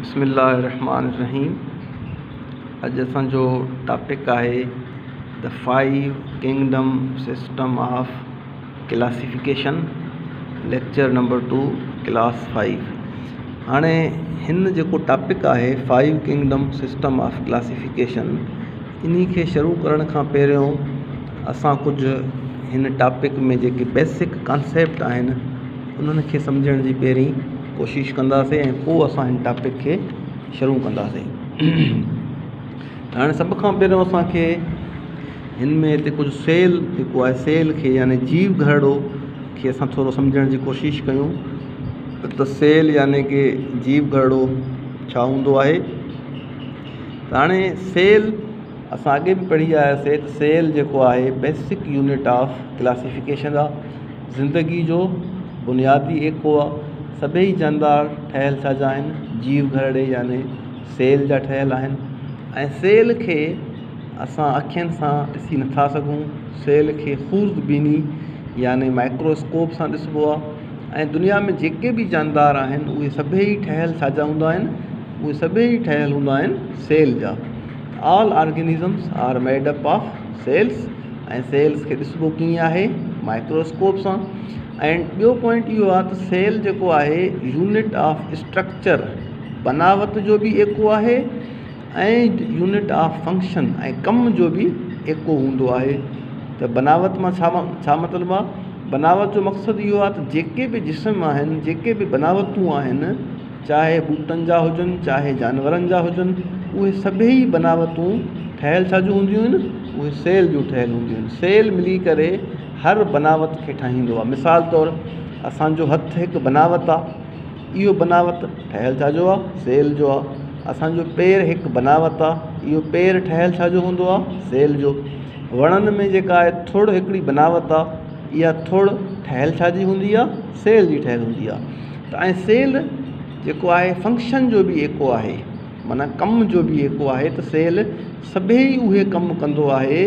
बिस्मिल्लाहिर्रहमानिर्रहीम। अॼु असांजो टॉपिक आहे the 5 kingdom system of classification, lecture number 2, class 5। हाणे हिन जेको टॉपिक आहे 5 किंगडम सिस्टम ऑफ क्लासिफिकेशन, इन्ही खे शुरू करण खां पहिरियों असां कुझु हिन टॉपिक में जेके बेसिक कॉन्सेप्ट आहिनि उन्हनि खे सम्झण जी पहिरीं कोशिशि कंदासीं ऐं पोइ असां हिन टॉपिक खे शुरू कंदासीं। हाणे सभ खां पहिरियों असांखे हिन में हिते कुझु सेल जेको आहे, सेल खे यानी जीव घरड़ो खे असां थोरो सम्झण जी कोशिशि कयूं त सेल यानी कि जीव घरड़ो छा हूंदो आहे। त हाणे सेल असां अॻे बि पढ़ी आयासीं त सेल जेको आहे बेसिक यूनिट ऑफ क्लासिफिकेशन आहे, ज़िंदगी जो बुनियादी एको आहे। सभई जानदार ठहियल छा जा आहिनि, जीव घरड़े यानी सेल जा ठहियल आहिनि। ऐं सेल खे असां अखियुनि सां ॾिसी नथा सघूं, सेल खे खूर्दबीनी यानी माइक्रोस्कोप सां ॾिसिबो आहे। ऐं दुनिया में जेके बि जानदार आहिनि उहे सभई ठहियल छा जा हूंदा आहिनि, उहे सभई ठहियल हूंदा आहिनि सेल जा। All organisms are made up of cells. ऐं सेल्स खे ॾिसिबो कीअं आहे, माइक्रोस्कोप सां। ऐं ॿियो पॉइंट इहो आहे त सेल जेको आहे यूनिट ऑफ स्ट्रक्चर, बनावट जो बि एको आहे ऐं यूनिट ऑफ फंक्शन ऐं कम जो बि एको हूंदो आहे। त बनावट मां छा मतिलबु आहे? बनावट जो मक़सदु इहो आहे त जेके बि जिस्म आहिनि, जेके बि बनावटूं आहिनि, चाहे ॿूटनि जा हुजनि चाहे जानवरनि जा हुजनि, उहे सभई बनावटूं ठहियल छा जूं हूंदियूं आहिनि, उहे सेल जूं ठहियल हूंदियूं आहिनि। सेल मिली करे हर बनावट खे ठाहींदो आहे। मिसाल तौरु असांजो हथु हिकु बनावट आहे, इहो बनावट ठहियल छा जो आहे, सेल जो आहे। असांजो पेर हिकु बनावट आहे, इहो पेर ठहियल छा जो हूंदो आहे, सेल जो। वणनि में जेका आहे थुड़ हिकिड़ी बनावट आहे, इहा थुड़ ठहियल छा जी हूंदी आहे, सेल जी ठहियल हूंदी आहे। त ऐं सेल जेको आहे फंक्शन जो बि एको आहे, माना कम जो बि एको आहे। त सेल सभई उहे कमु कंदो आहे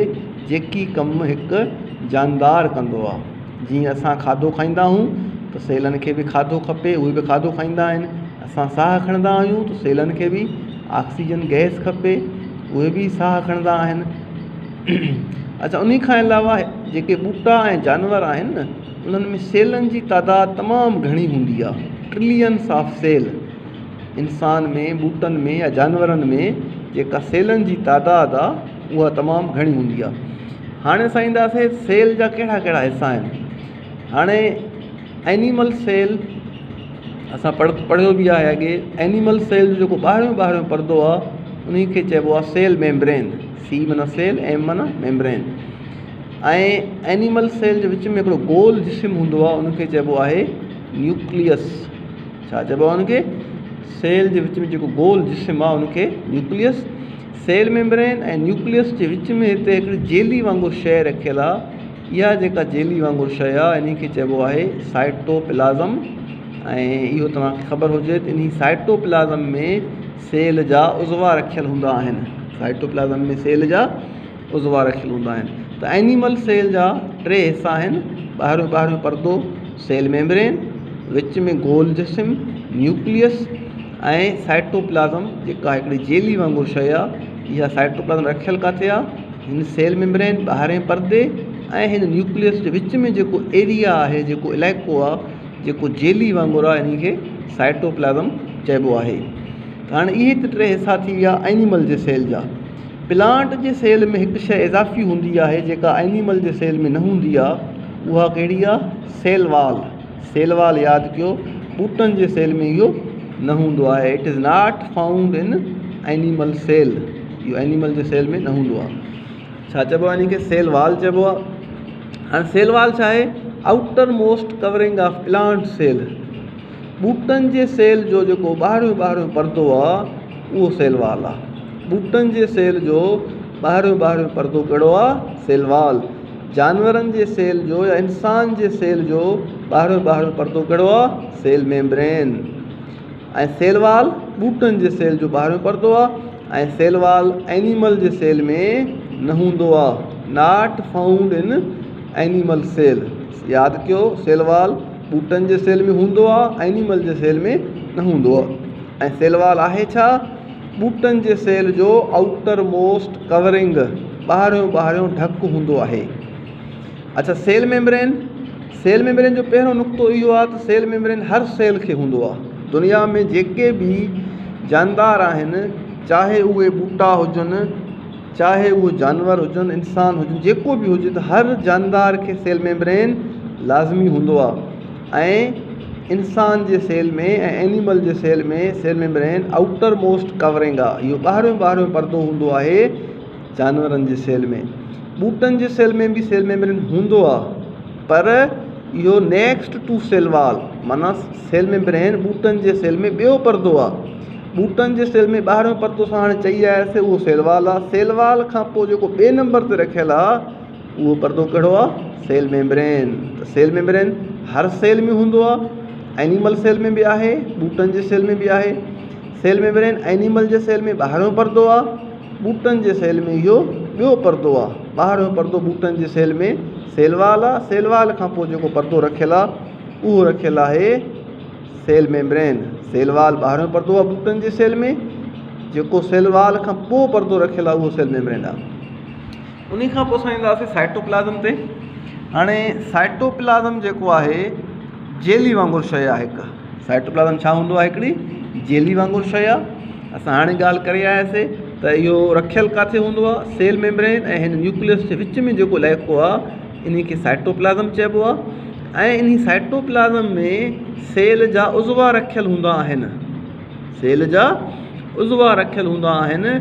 जेकी कमु हिकु जानदार कंदो आहे। जीअं असां खाधो खाईंदा आहियूं त सेलनि खे बि खाधो खपे, उहे बि खाधो खाईंदा आहिनि। असां साहु खणंदा आहियूं त सेलनि खे बि ऑक्सीजन गैस खपे, उहे बि साहु खणंदा आहिनि। अच्छा, उन खां अलावा जेके ॿूटा ऐं जानवर आहिनि न, उन्हनि में सेलनि जी तादाद तमामु घणी हूंदी आहे, ट्रिलियंस ऑफ सेल। इंसान में, ॿूटनि में या जानवरनि में जेका सेलनि जी तादाद आहे उहा तमामु घणी हूंदी आहे। हाणे असां ईंदासीं सेल जा कहिड़ा कहिड़ा हिसा आहिनि। हाणे एनिमल सेल असां पढ़ियो बि आहे अॻे। एनिमल सेल जो जेको ॿाहिरियों परदो आहे उन खे चइबो आहे सेल मेम्ब्रेन। सी माना सेल, एम माना मेम्ब्रेन। ऐं एनिमल सेल जे विच में हिकिड़ो गोल जिस्म हूंदो आहे, उनखे चइबो आहे न्यूक्लियस। छा चइबो आहे उनखे? सेल जे विच में जेको गोल जिस्म आहे उनखे न्यूक्लियस। सेल मेम्ब्रेन ऐं न्यूक्लियस जे विच में हिते हिकिड़ी जेली वांगुरु शइ रखियलु आहे। इहा जेका जेली वांगुरु शइ आहे इन खे चइबो आहे साइटोप्लाज़म। ऐं इहो तव्हांखे ख़बर हुजे त इन साइटोप्लाज़म में सेल जा उज़वा रखियलु हूंदा आहिनि। साइटोप्लाज़म में सेल जा उज़वा रखियलु हूंदा आहिनि। त एनिमल सेल जा 3 हिसा आहिनि। ॿाहिरियों परदो सेल मेम्ब्रेन, विच में गोल जिस्म न्यूक्लियस ऐं साइटोप्लाज़म जेका हिकिड़ी जेली वांगुरु शइ आहे। इहा साइटोप्लाज़म रखियलु किथे आहे? हिन सेल मेम्ब्रेन ॿाहिरें परदे ऐं हिन न्यूक्लियस जे विच में जेको एरिया आहे, जेको इलाइक़ो आहे, जेको जेली वांगुरु आहे, इन खे साइटोप्लाज़म चइबो आहे। हाणे इहे त 3 हिसा थी विया एनिमल जे सेल जा। प्लांट जे सेल में हिकु शइ इज़ाफ़ी हूंदी आहे जेका एनिमल जे सेल में न हूंदी आहे। उहा कहिड़ी आहे? Cell wall. सेल वाल यादि कयो, ॿूटनि जे सेल में इहो न हूंदो आहे। It is not found in animal cell. इहो एनिमल जे सेल में न हूंदो आहे। छा चइबो आहे? इन खे सेल वाल चइबो आहे। हाणे सेल वाल छा आहे? Outermost covering of plant cell. ॿूटनि जे सेल जो जेको ॿाहिरियों परदो आहे उहो सेल वाल आहे। ॿूटनि जे सेल जो ॿाहिरियों परदो कहिड़ो आहे? Cell wall. जानवरनि जे सेल जो या इंसान जे सेल जो ॿाहिरियों परदो कहिड़ो आहे? Cell membrane. ऐं सेल वाल ॿूटनि जे सेल जो ॿाहिरियों परदो आहे ऐं सेल वाल एनिमल जे सेल में न हूंदो आहे। Not found in animal cell. यादि कयो, सेल वाल ॿूटनि जे सेल में हूंदो आहे, एनिमल जे सेल में न हूंदो आहे। ऐं सेल वॉल आहे छा? ॿूटनि जे सेल जो आउटर मोस्ट कवरिंग, ॿाहिरियों ढकु हूंदो आहे। अच्छा, सेल मेम्ब्रेन जो पहिरियों नुक़्तो इहो आहे त सेल मेम्ब्रेन हर सेल खे हूंदो आहे। दुनिया में जेके बि जानदार आहिनि, चाहे उहे ॿूटा हुजनि, चाहे उहे जानवर हुजनि, इंसान हुजनि, जेको बि हुजे, त हर जानदार खे सेल मेम्ब्रेन लाज़मी हूंदो आहे। ऐं इंसान जे सेल में ऐं एनिमल जे सेल में cell membrane outermost covering आहे। इहो ॿाहिरियों परदो हूंदो आहे जानवरनि जे सेल में। ॿूटनि जे सेल में बि सेल मेम्ब्रेन हूंदो आहे, पर इहो नेक्स्ट टू सेल वॉल, माना सेल मेम्ब्रेन ॿूटनि जे सेल में ॿियो परदो आहे। ॿूटनि जे सेल में ॿाहिरियों परदो असां हाणे चई आयासीं, उहो सेल वॉल आहे। सेल वॉल खां पोइ जेको ॿिए नंबर ते रखियलु आहे, उहो परदो कहिड़ो आहे? Cell membrane. त सेल मेम्ब्रेन हर सेल में हूंदो आहे। एनिमल सेल में बि आहे, ॿूटनि जे सेल में बि आहे। सेल मेम्ब्रेन एनिमल जे सेल में ॿाहिरियों परदो आहे, ॿूटनि जे सेल में इहो ॿियो परदो आहे। ॿाहिरियों परदो ॿूटनि जे सेल में सेल वॉल आहे। सेल वॉल खां पोइ जेको परदो रखियलु आहे, उहो रखियलु आहे सेल मेम्ब्रेन। सेल वॉल ॿाहिरियों परदो आहे ॿूटनि जे सेल में, जेको सेल वॉल खां पोइ परदो रखियलु आहे, उहो सेल मेम्ब्रेन आहे। उन खां पोइ असां ईंदासीं साइटोप्लाज़म ते। हाणे साइटोप्लाज़म जेको आहे, जेली वांगुरु शइ आहे हिकु। साइटोप्लाज़म छा हूंदो आहे? हिकिड़ी जेली वांगुरु शइ आहे। असां हाणे ॻाल्हि करे आयासीं त इहो रखियलु किथे हूंदो आहे? सेल मेम्ब्रेन ऐं हिन न्यूक्लियस जे विच में जेको इलाइक़ो आहे, इन खे साइटोप्लाज़म चइबो आहे। ऐं इन साइटोप्लाज़म में सेल जा उज़वा रखियलु हूंदा आहिनि। सेल जा उज़वा रखियलु हूंदा आहिनि,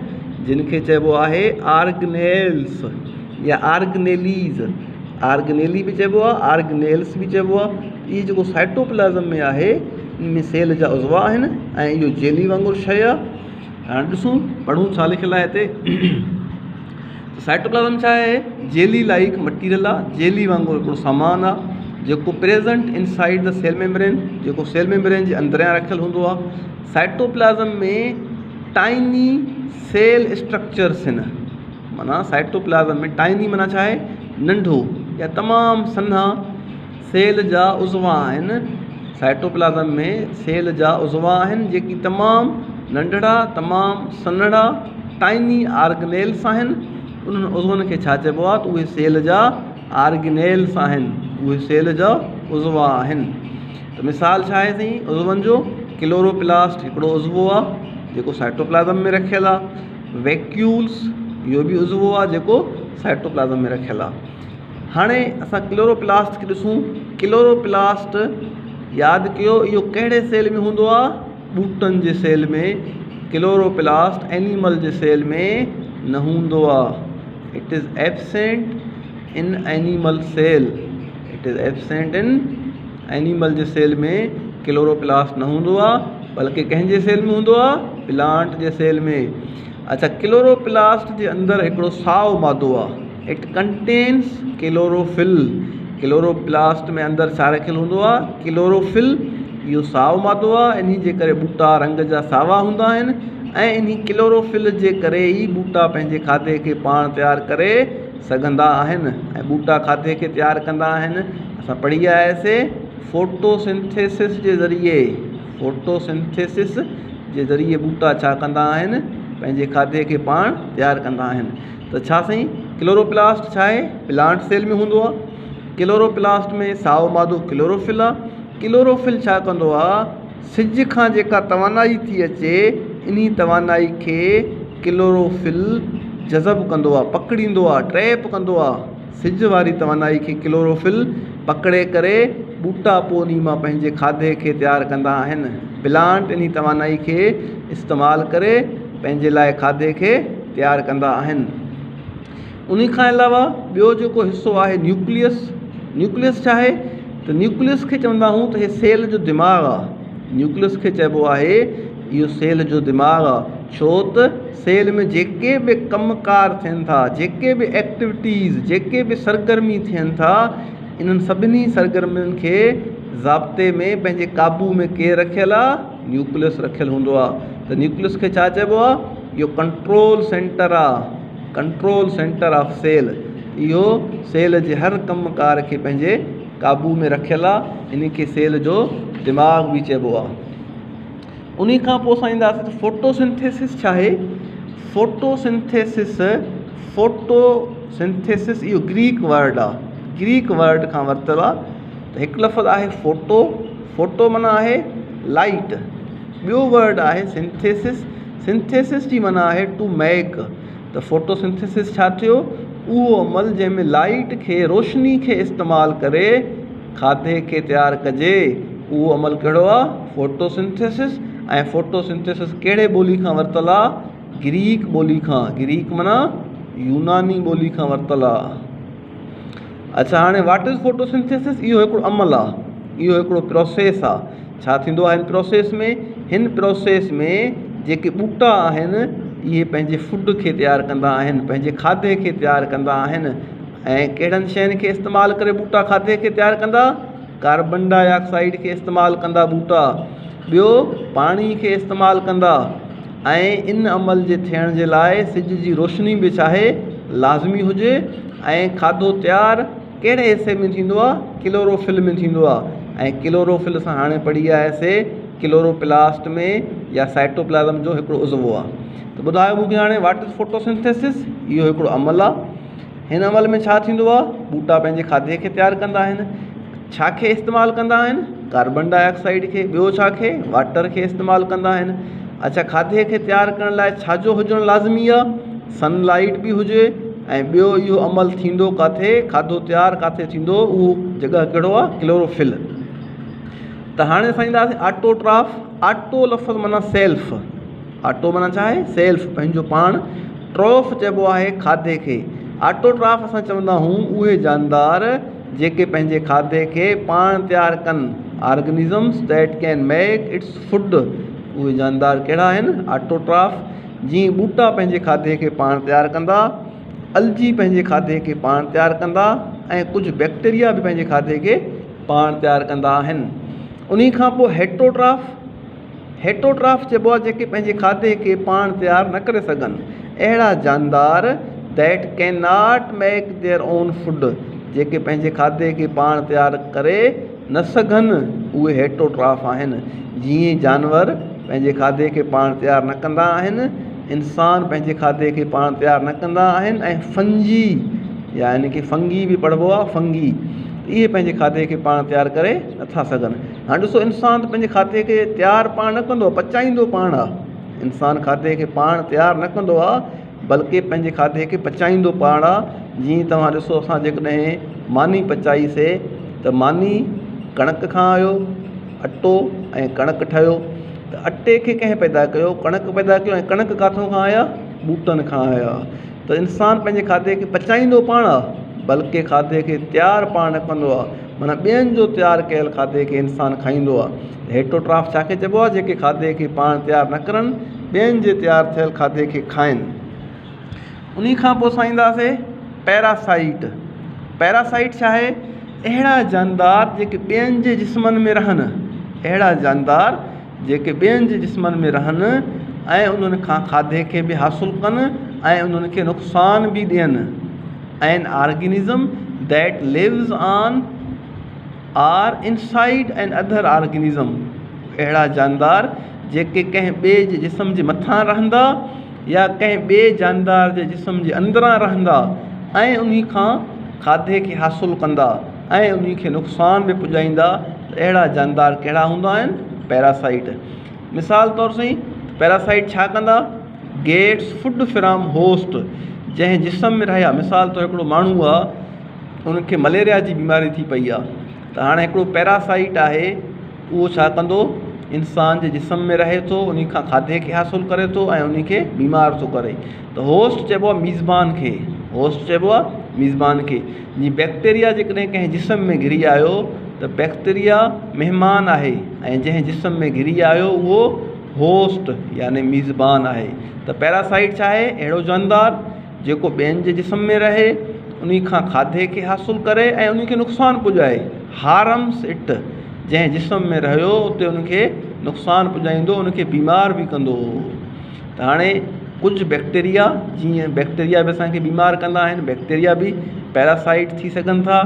जिन खे चइबो आहे आर्गनेल्स या आर्गनेलीज़। आर्गनेली बि चइबो आहे, आर्गनेल्स बि चइबो आहे। इहे जेको साइटोप्लाज़म में आहे, इन में सेल जा उज़वा आहिनि ऐं इहो जेली वांगुरु शइ आहे। हाणे ॾिसूं, पढ़ूं छा लिखियलु आहे हिते। साइटोप्लाज़म छा आहे? जेली लाइक मटीरियल आहे। जेली वांगुरु हिकिड़ो सामान आहे जेको present inside the cell membrane, जेको सेल मेम्ब्रेन जे अंदरियां रखियलु हूंदो आहे। साइटोप्लाज़म में टाइनी सेल स्ट्रक्चर्स आहिनि, माना साइटोप्लाज़म में टाइनी माना छा आहे? नंढो या तमामु सन्हा सेल जा उज़वा आहिनि। साइटोप्लाज़म में सेल जा उज़वा आहिनि जेकी तमामु नंढड़ा, तमामु सन्हड़ा, टाइनी आर्गनेल्स आहिनि। उन्हनि उज़वनि खे छा चइबो आहे? त उहे सेल जा आर्गनेल्स आहिनि, उहे सेल जा उज़वा आहिनि। त मिसाल छा आहे साईं उज़वनि जो? क्लोरोप्लास्ट हिकिड़ो उज़वो आहे जेको साइटोप्लाज़म में रखियलु आहे। वैक्यूल्स इहो बि उज़वो आहे जेको साइटोप्लाज़म में रखियलु आहे। हाणे असां क्लोरोप्लास्ट खे ॾिसूं। क्लोरोप्लास्ट यादि कयो, इहो कहिड़े सेल में हूंदो आहे? ॿूटनि जे सेल में। क्लोरोप्लास्ट एनिमल जे सेल में न हूंदो आहे। It is absent in animal cell. It is absent in animal जे सेल में क्लोरोप्लास्ट न हूंदो आहे, बल्कि कंहिंजे सेल में हूंदो आहे? प्लांट जे सेल में। अच्छा, क्लोरोप्लास्ट जे अंदरि हिकिड़ो साओ मादो आहे। It contains chlorophyll. क्लोरोप्लास्ट में अंदरि छा रखियलु हूंदो आहे? क्लोरोफिल। इहो साओ मादो आहे, इन जे करे ॿूटा रंग जा सावा हूंदा आहिनि ऐं इन क्लोरोफिल जे करे ई ॿूटा पंहिंजे खाधे खे पाण तयारु करे सघंदा आहिनि ऐं ॿूटा खाधे खे तयारु कंदा आहिनि। असां पढ़ी आयासीं फोटोसिंथेसिस जे ज़रिए। फोटोसिंथेसिस जे ज़रिए ॿूटा छा कंदा आहिनि? पंहिंजे खाधे खे पाण तयारु कंदा आहिनि। त छा साईं क्लोरोप्लास्ट छा आहे? प्लांट सेल में हूंदो आहे। क्लोरोप्लास्ट में साओ मादो क्लोरोफिल आहे। क्लोरोफिल छा कंदो आहे? सिज खां जेका तवानाई थी अचे, इन्ही तवानाई खे क्लोरोफिल जज़ब कंदो आहे, पकड़ींदो आहे, ट्रैप कंदो आहे। सिज वारी तवानाई खे क्लोरोफिल पकड़े करे ॿूटा पोइ उन मां पंहिंजे खाधे खे तयारु कंदा आहिनि। प्लांट इन तवानाई खे इस्तेमालु करे पंहिंजे लाइ खाधे खे तयारु कंदा आहिनि। उन खां अलावा ॿियो जेको हिसो आहे न्यूक्लियस। न्यूक्लियस छा आहे? त न्यूक्लियस खे चवंदा आहियूं त हे सेल जो दिमाग़ु आहे। न्यूक्लियस खे चइबो आहे इहो सेल जो दिमाग़ु आहे। छो त सेल में जेके बि कमकार थियनि था, जेके बि एक्टिविटीज़, जेके बि सरगर्मी थियनि था, इन्हनि सभिनी सरगर्मियुनि खे ज़ाब्ते में पंहिंजे काबू में केरु रखियलु आहे? न्यूक्लियस रखियलु हूंदो आहे। त न्यूक्लियस खे छा चइबो आहे? इहो कंट्रोल सेंटर आहे। Control centre of cell. इहो सेल जे हर कमकार खे पंहिंजे काबू में रखियलु आहे। इन खे सेल जो दिमाग़ बि चइबो आहे। उन खां पोइ असां ईंदासीं त फोटोसिंथेसिस छा आहे। फोटोसिंथेसिस इहो ग्रीक वर्ड आहे, ग्रीक वर्ड खां वरितल आहे। त हिकु लफ़्ज़ आहे फोटो माना आहे लाइट, ॿियो वर्ड आहे सिंथेसिस जी माना आहे टू मेक। त फोटोसिंथेसिस छा थियो, उहो अमल जंहिंमें लाइट खे, रोशनी खे इस्तेमालु करे खाधे खे तयारु कजे, उहो अमल कहिड़ो आहे, फोटोसिंथेसिस। ऐं फोटोसिंथेसिस कहिड़े ॿोली खां वरितल आहे, ग्रीक ॿोली खां। ग्रीक माना यूनानी ॿोली खां वरितल आहे। अच्छा, हाणे व्हाट इज़ फोटोसिंथेसिस? इहो हिकिड़ो अमल आहे, इहो हिकिड़ो प्रोसेस आहे। छा थींदो आहे हिन प्रोसेस में? हिन प्रोसेस में जेके ॿूटा आहिनि इहे पंहिंजे फूड खे तयारु कंदा आहिनि, पंहिंजे खाधे खे तयारु कंदा आहिनि। ऐं कहिड़नि शयुनि खे इस्तेमालु करे ॿूटा खाधे खे तयारु कंदा? कार्बन डाइऑक्साइड खे इस्तेमालु कंदा ॿूटा, ॿियो पाणी खे इस्तेमालु कंदा। ऐं इन अमल जे थियण जे लाइ सिज जी रोशनी बि चाहे लाज़मी हुजे। ऐं खाधो तयारु कहिड़े हिसे में थींदो आहे, क्लोरोफिल में थींदो आहे। ऐं क्लोरोफिल असां हाणे पढ़ी आयासीं क्लोरोप्लास्ट में या साइटोप्लाज़म जो हिकिड़ो उज़वो आहे। त ॿुधायो मूंखे हाणे व्हाट इज़ फोटोसिंथेसिस? इहो हिकिड़ो अमल आहे। हिन अमल में छा थींदो आहे, ॿूटा पंहिंजे खाधे खे तयारु कंदा आहिनि। छा खे इस्तेमालु कंदा आहिनि? कार्बन डाइऑक्साइड खे। ॿियो छा खे? वाटर खे इस्तेमालु कंदा आहिनि। अच्छा, खाधे खे तयारु करण लाइ छाजो हुजणु लाज़मी आहे? सनलाइट बि हुजे। ऐं ॿियो इहो अमल थींदो किथे, खाधो तयारु किथे थींदो, उहो जॻह कहिड़ो आहे, क्लोरोफिल। त हाणे असां ईंदासीं ऑटोट्राफ। ऑटो लफ़्ज़ माना सेल्फ, ऑटो माना छा आहे, सेल्फ, पंहिंजो पाण। ट्रॉफ चइबो आहे खाधे खे। ऑटोट्राफ असां चवंदा आहियूं उहे जानदार जेके पंहिंजे खाधे खे पाण तयारु कनि, organisms that can make its food. उहे जानदार कहिड़ा आहिनि, ऑटोट्राफ। जीअं ॿूटा पंहिंजे खाधे खे पाण तयारु कंदा, अलजी पंहिंजे खाधे खे पाण तयारु कंदा, ऐं कुझु बैक्टीरिया बि पंहिंजे खाधे खे पाण तयारु कंदा आहिनि। उन खां पोइ हेटोट्राफ चइबो आहे जेके पंहिंजे खाधे खे पाण तयारु न करे सघनि, अहिड़ा जानदार that can not make their own food, जेके पंहिंजे खाधे खे पाण तयारु करे न सघनि, उहे हेटोट्राफ आहिनि। जीअं जानवर पंहिंजे खाधे खे पाण तयारु न कंदा आहिनि, इंसान पंहिंजे खाधे खे पाण तयारु न कंदा आहिनि। ऐं फंजी, यानी कि फंगी बि पढ़िबो आहे, फंगी, इहे पंहिंजे खाधे खे पाण तयारु करे नथा सघनि। हाणे ॾिसो, इंसान त पंहिंजे खाधे खे तयारु पाण न कंदो आहे, पचाईंदो पाण आहे। इंसान खाधे खे पाण तयारु न कंदो आहे, बल्कि पंहिंजे खाधे खे पचाईंदो पाण आहे। जीअं तव्हां ॾिसो, असां जेकॾहिं मानी पचाईसीं त मानी कणक खां आयो, अटो ऐं कणक ठहियो। त अटे खे कंहिं पैदा कयो, कणक पैदा कयो। ऐं कणक किथां खां आया, ॿूटनि खां आया। त इंसान पंहिंजे खाधे खे पचाईंदो पाण आहे, बल्कि खाधे खे तयारु पाण न कंदो आहे। माना ॿियनि जो तयारु कयल खाधे खे इंसानु खाईंदो आहे। हेटोट्राफ छा खे चइबो आहे, जेके खाधे खे पाण तयारु न करनि, ॿियनि जे तयारु थियल खाधे खे खाइनि। उन खां पोइ असां ईंदासीं पैरासाइट। पैरासाइट छा आहे, अहिड़ा जानदार जेके ॿियनि जे जिस्मनि में रहनि, अहिड़ा जानदार जेके ॿियनि जे जिस्मनि में रहनि ऐं उन्हनि खां खाधे खे बि हासिलु कनि ऐं उन्हनि खे नुक़सान बि ॾियनि। An organism that lives on or inside another organism, अहिड़ा जानदार जेके कंहिं ॿिए जे जिस्म जे मथां रहंदा या कंहिं ॿिए जानदार जे जिस्म जे अंदरां रहंदा ऐं उन खां खाधे खे हासिलु कंदा ऐं उन खे नुक़सान बि पुॼाईंदा। अहिड़ा जानदार कहिड़ा हूंदा आहिनि, पैरासाइट। मिसाल तौर सां पैरासाइट छा कंदा, गेट्स फूड फ्रॉम होस्ट, जंहिं जिस्म में रहिया। मिसाल तौर हिकिड़ो माण्हू आहे, उनखे मलेरिया जी बीमारी थी पई आहे, त हाणे हिकिड़ो पैरासाइट आहे, उहो छा कंदो, इंसान जे जिस्म में रहे थो, उन खां खाधे खे हासिलु करे थो ऐं उन खे बीमार थो करे। त होस्ट चइबो आहे मीज़बान खे, होस्ट चइबो आहे मीज़बान खे। जीअं बैक्टीरिया जेकॾहिं कंहिं जिस्म में घिरी आयो त बैक्टीरिया महिमान आहे ऐं जंहिं जिस्म में घिरी आयो उहो होस्ट यानी मीज़बान आहे। त पैरासाइट छा आहे, अहिड़ो जानदार जेको ॿियनि जे जिस्म में रहे, उन खां खाधे खे हासिलु करे ऐं उन खे नुक़सानु पुॼाए। हार्म्स इट, जंहिं जिस्म में रहियो उते उनखे नुक़सानु पुॼाईंदो, उनखे बीमार बि कंदो। त हाणे कुझु बैक्टीरिया, जीअं बैक्टीरिया बि असांखे बीमार कंदा आहिनि, बैक्टीरिया बि पैरासाइट थी सघनि था।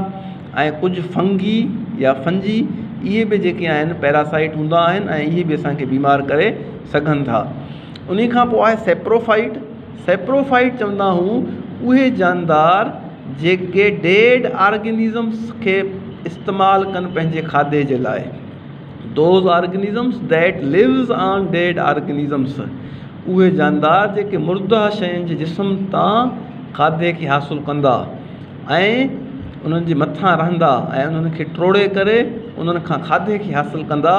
ऐं कुझु फंगी या फंजी इहे बि जेके आहिनि पैरासाइट हूंदा आहिनि ऐं इहे बि असांखे बीमार करे सघनि था। उन खां पोइ आहे सेप्रोफाइट। सेप्रोफाइट चवंदा हूं उहे जानदार जेके डेड ऑर्गेनिज़म्स खे इस्तेमालु कनि पंहिंजे खाधे जे लाइ। Those organisms that lives on dead organisms, उहे जानदार जेके मुर्दा शयुनि जे जिस्म तां खाधे खे हासिलु कंदा ऐं उन्हनि जे मथां रहंदा ऐं उन्हनि खे टोड़े करे उन्हनि खां खाधे खे हासिलु कंदा,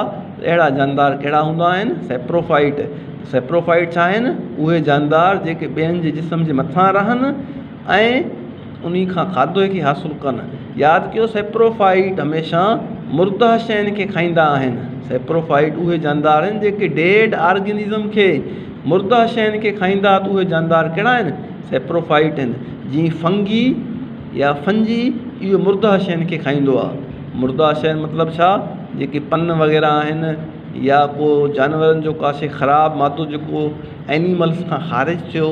अहिड़ा जानदार कहिड़ा हूंदा आहिनि? सेप्रोफाइट। सेप्रोफाइट छा आहिनि? उहे जानदार जेके ॿियनि जे जिस्म जे मथां रहनि ऐं उन्ही खां खाधे खे हासिलु कनि। यादि कयो, सेप्रोफाइट हमेशह मुर्दा शयुनि खे खाईंदा आहिनि। सेप्रोफाइट उहे जानदार आहिनि जेके डेड ऑर्गेनिज़म खे, मुर्दा शयुनि खे खाईंदा, त उहे जानदार कहिड़ा आहिनि? सेप्रोफाइट आहिनि। जीअं फंगी या फंजी, इहो मुर्दा शयुनि खे खाईंदो आहे। मुर्दा शयुनि मतिलबु छा? जेके पन वग़ैरह आहिनि या को जानवरनि जो का शइ ख़राबु मादो जेको एनिमल्स खां ख़ारिज थियो,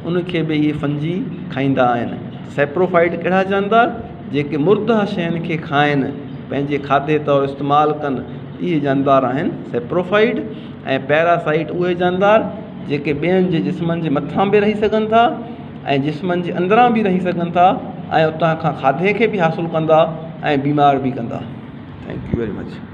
उनखे बि इहे फंजी खाईंदा आहिनि। सेप्रोफाइट कहिड़ा जानदार? जेके मुर्दा शयुनि खे खाइनि, पंहिंजे खाधे तौरु इस्तेमालु कनि, इहे जानदार आहिनि सेप्रोफाइट। ऐं पैरासाइट उहे जानदार जेके ॿियनि जे जिस्मनि जे मथां बि रही सघनि था ऐं जिस्मनि जे अंदरां बि रही सघनि था ऐं उतां खां खाधे खे बि हासिलु कंदा ऐं बीमार बि कंदा। Thank U very much.